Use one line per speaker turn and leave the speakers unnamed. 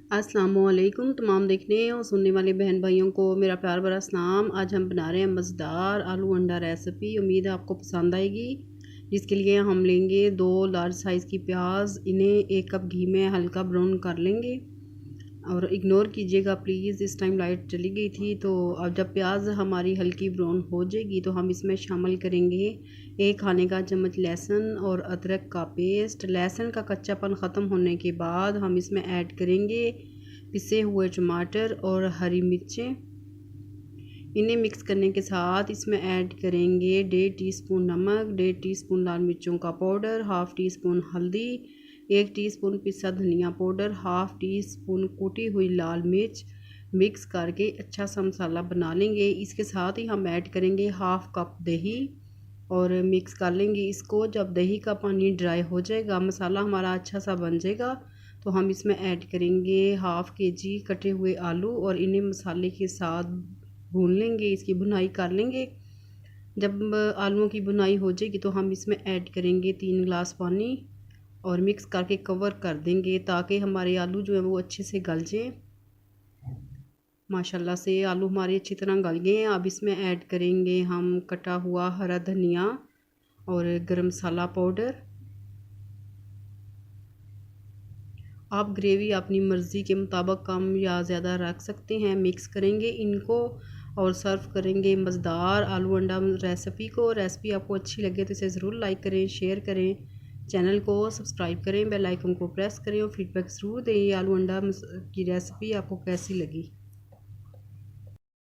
अस्सलामुअलैकुम तमाम देखने और सुनने वाले बहन भाइयों को मेरा प्यार भरा सलाम। आज हम बना रहे हैं मज़ेदार आलू अंडा रेसिपी। उम्मीद है आपको पसंद आएगी। जिसके लिए हम लेंगे 2 लार्ज साइज़ की प्याज। इन्हें 1 कप घी में हल्का ब्राउन कर लेंगे और इग्नोर कीजिएगा प्लीज़, इस टाइम लाइट चली गई थी। तो अब जब प्याज हमारी हल्की ब्राउन हो जाएगी तो हम इसमें शामिल करेंगे 1 खाने का चम्मच लहसुन और अदरक का पेस्ट। लहसुन का कच्चापन ख़त्म होने के बाद हम इसमें ऐड करेंगे पिसे हुए टमाटर और हरी मिर्चें। इन्हें मिक्स करने के साथ इसमें ऐड करेंगे 1.5 टीस्पून नमक, 1.5 टीस्पून लाल मिर्चों का पाउडर, हाफ़ टी स्पून हल्दी, 1 टीस्पून पिसा धनिया पाउडर, हाफ़ टी स्पून कुटी हुई लाल मिर्च। मिक्स करके अच्छा सा मसाला बना लेंगे। इसके साथ ही हम ऐड करेंगे हाफ़ कप दही और मिक्स कर लेंगे इसको। जब दही का पानी ड्राई हो जाएगा, मसाला हमारा अच्छा सा बन जाएगा, तो हम इसमें ऐड करेंगे हाफ़ केजी कटे हुए आलू और इन्हें मसाले के साथ भून लेंगे, इसकी भुनाई कर लेंगे। जब आलूओं की भुनाई हो जाएगी तो हम इसमें ऐड करेंगे 3 गिलास पानी और मिक्स करके कवर कर देंगे ताकि हमारे आलू जो है वो अच्छे से गल जाएँ। माशाल्लाह से आलू हमारे अच्छी तरह गल गए हैं। अब इसमें ऐड करेंगे हम कटा हुआ हरा धनिया और गरम मसाला पाउडर। आप ग्रेवी अपनी मर्ज़ी के मुताबिक कम या ज़्यादा रख सकते हैं। मिक्स करेंगे इनको और सर्व करेंगे मज़ेदार आलू अंडा रेसिपी को। रेसिपी आपको अच्छी लगे तो इसे ज़रूर लाइक करें, शेयर करें, चैनल को सब्सक्राइब करें, बेल आइकन को प्रेस करें और फीडबैक ज़रूर दें। आलू अंडा की रेसिपी आपको कैसी लगी।